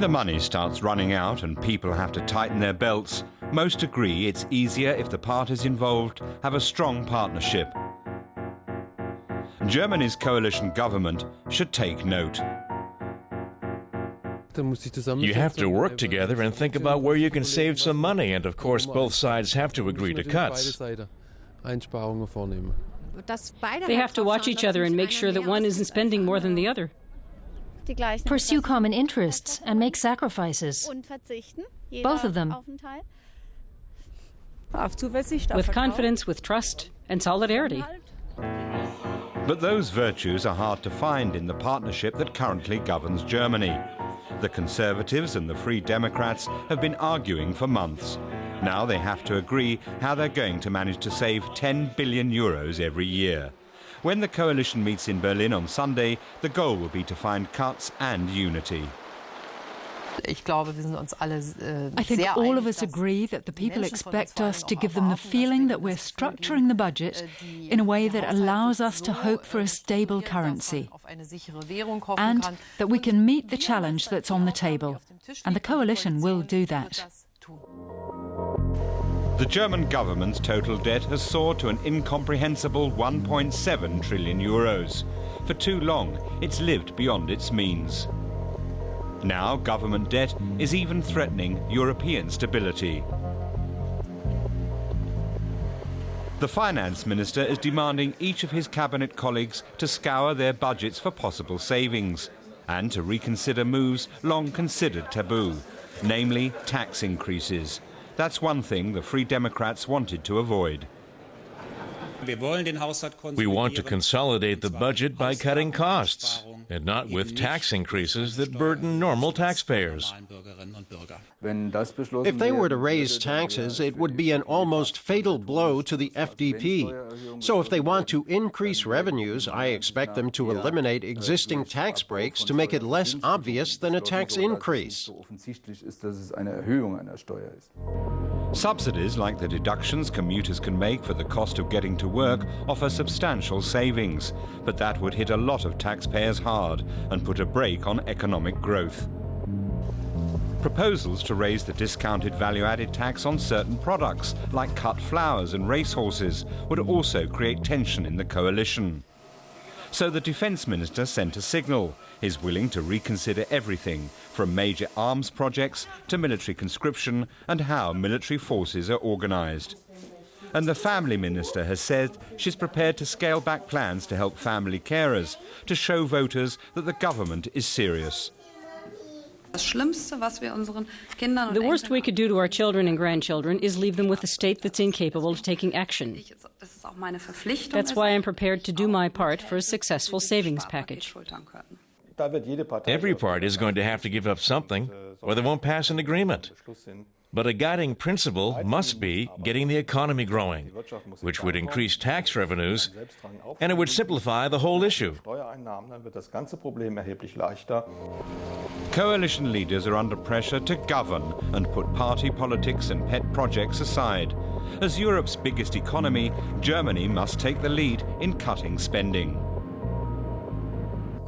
When the money starts running out and people have to tighten their belts, most agree it's easier if the parties involved have a strong partnership. Germany's coalition government should take note. You have to work together and think about where you can save some money, and of course both sides have to agree to cuts. They have to watch each other and make sure that one isn't spending more than the other. Pursue common interests and make sacrifices. Both of them. With confidence, with trust, and solidarity. But those virtues are hard to find in the partnership that currently governs Germany. The Conservatives and the Free Democrats have been arguing for months. Now they have to agree how they're going to manage to save 10 billion euros every year. When the coalition meets in Berlin on Sunday, the goal will be to find cuts and unity. I think all of us agree that the people expect us to give them the feeling that we're structuring the budget in a way that allows us to hope for a stable currency, and that we can meet the challenge that's on the table. And the coalition will do that. The German government's total debt has soared to an incomprehensible 1.7 trillion euros. For too long, it's lived beyond its means. Now, government debt is even threatening European stability. The finance minister is demanding each of his cabinet colleagues to scour their budgets for possible savings and to reconsider moves long considered taboo, namely tax increases. That's one thing the Free Democrats wanted to avoid. We want to consolidate the budget by cutting costs, and not with tax increases that burden normal taxpayers. If they were to raise taxes, it would be an almost fatal blow to the FDP. So if they want to increase revenues, I expect them to eliminate existing tax breaks to make it less obvious than a tax increase. Subsidies like the deductions commuters can make for the cost of getting to work offer substantial savings, but that would hit a lot of taxpayers hard and put a brake on economic growth. Proposals to raise the discounted value-added tax on certain products, like cut flowers and racehorses, would also create tension in the coalition. So the defence minister sent a signal. He's willing to reconsider everything, from major arms projects to military conscription and how military forces are organised. And the family minister has said she's prepared to scale back plans to help family carers, to show voters that the government is serious. The worst we could do to our children and grandchildren is leave them with a state that's incapable of taking action. That's why I'm prepared to do my part for a successful savings package. Every party is going to have to give up something, or they won't pass an agreement. But a guiding principle must be getting the economy growing, which would increase tax revenues, and it would simplify the whole issue. Coalition leaders are under pressure to govern and put party politics and pet projects aside. As Europe's biggest economy, Germany must take the lead in cutting spending.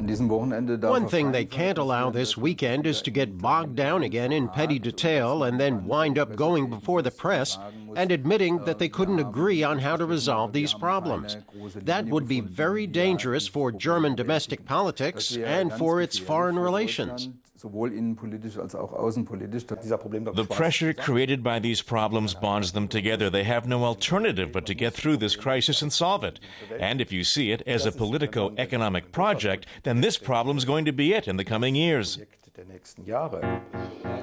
One thing they can't allow this weekend is to get bogged down again in petty detail and then wind up going before the press and admitting that they couldn't agree on how to resolve these problems. That would be very dangerous for German domestic politics and for its foreign relations. The pressure created by these problems bonds them together. They have no alternative but to get through this crisis and solve it. And if you see it as a politico-economic project, then this problem's going to be it in the coming years.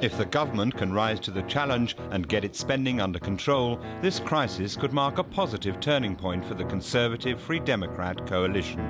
If the government can rise to the challenge and get its spending under control, this crisis could mark a positive turning point for the Conservative Free Democrat coalition.